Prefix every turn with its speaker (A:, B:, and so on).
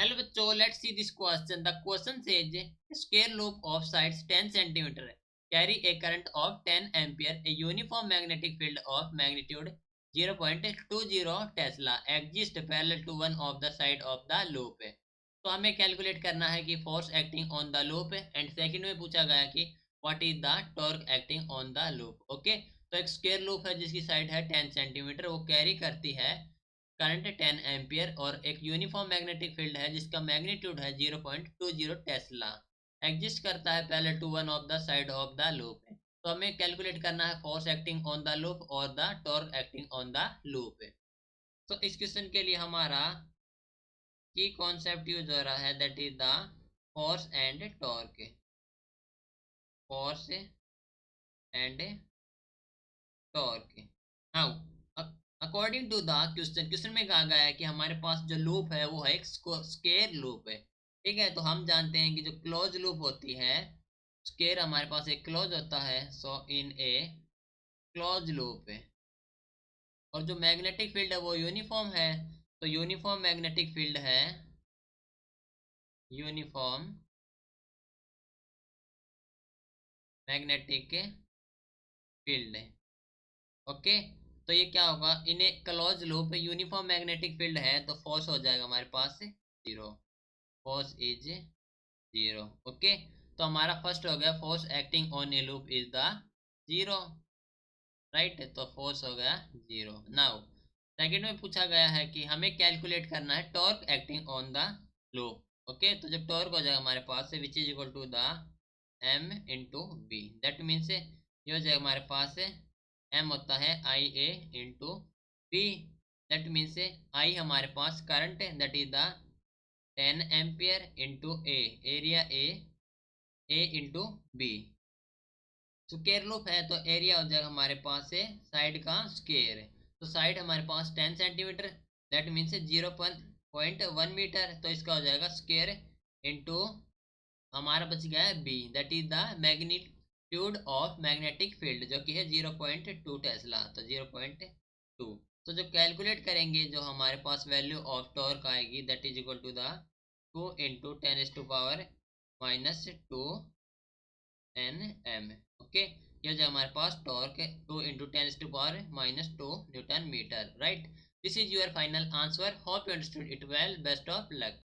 A: Hello बच्चों, let's see this question. The question says a square loop of sides 10 centimeter carry a current of 10 ampere. A uniform magnetic field of magnitude 0.20 Tesla exists parallel to one of the side of the loop. तो हमें calculate करना है कि force acting on the loop and second में पूछा गया कि what is the torque acting on the loop. Okay, तो एक स्क्वायर लूप है जिसकी साइड है 10 सेंटीमीटर, वो कैरी करती है करंट 10 एम्पियर और एक यूनिफॉर्म मैग्नेटिक फील्ड है जिसका मैग्नीट्यूड है 0.20 टेस्ला, एग्जिस्ट करता है parallel to one of the side of the loop. तो हमें कैलकुलेट करना है force acting on the loop और the torque acting on the loop. तो इस क्वेश्चन के लिए हमारा की कॉन्सेप्ट यूज हो रहा है, that is the force and torque. Force and torque. How according to the question में कहा गया है कि हमारे पास जो लूप है वो है एक स्क्वायर लूप है. ठीक है, तो हम जानते हैं कि जो क्लोज लूप होती है, स्क्वायर हमारे पास एक क्लोज होता है. सो इन ए क्लोज लूप है और जो मैग्नेटिक फील्ड है वो यूनिफॉर्म है. तो यूनिफॉर्म मैग्नेटिक फील्ड है, यूनिफॉर्म मैग्नेटिक फील्ड है. ओके, तो ये क्या होगा, in a close loop uniform magnetic field है तो फोर्स हो जाएगा हमारे पास zero. Force is zero. Okay, तो हमारा फर्स्ट हो गया force acting on a loop is the zero. Right, तो फोर्स हो गया जीरो. नाउ सेकंड में पूछा गया है कि हमें कैलकुलेट करना है torque acting on the loop. Okay, तो जब टॉर्क हो जाएगा हमारे पास which is equal to the M into B. That means ये हो जाएगा हमारे पास एम होता है I A into B. That means I हमारे पास करंट है, that is the 10 ampere into a area A into B. Square loop है तो एरिया हो जाएगा हमारे पास से साइड का स्क्वायर. तो साइड हमारे पास 10 सेंटीमीटर, दैट मीन्स 0.1 मीटर. तो इसका हो जाएगा स्क्वायर इंटू हमारा बच गया है B, that is the magnitude of magnetic field जो कि है 0.2 टेस्ला. तो 0.2. तो जो कैलकुलेट करेंगे जो हमारे पास वैल्यू ऑफ टॉर्क आएगी that is equal to the 2 into 10⁻⁻² N m. Okay, ये जो हमारे पास टॉर्क है 2 into 10⁻⁻² newton metre. Right, this is your final answer. Hope you understood it well. Best of luck.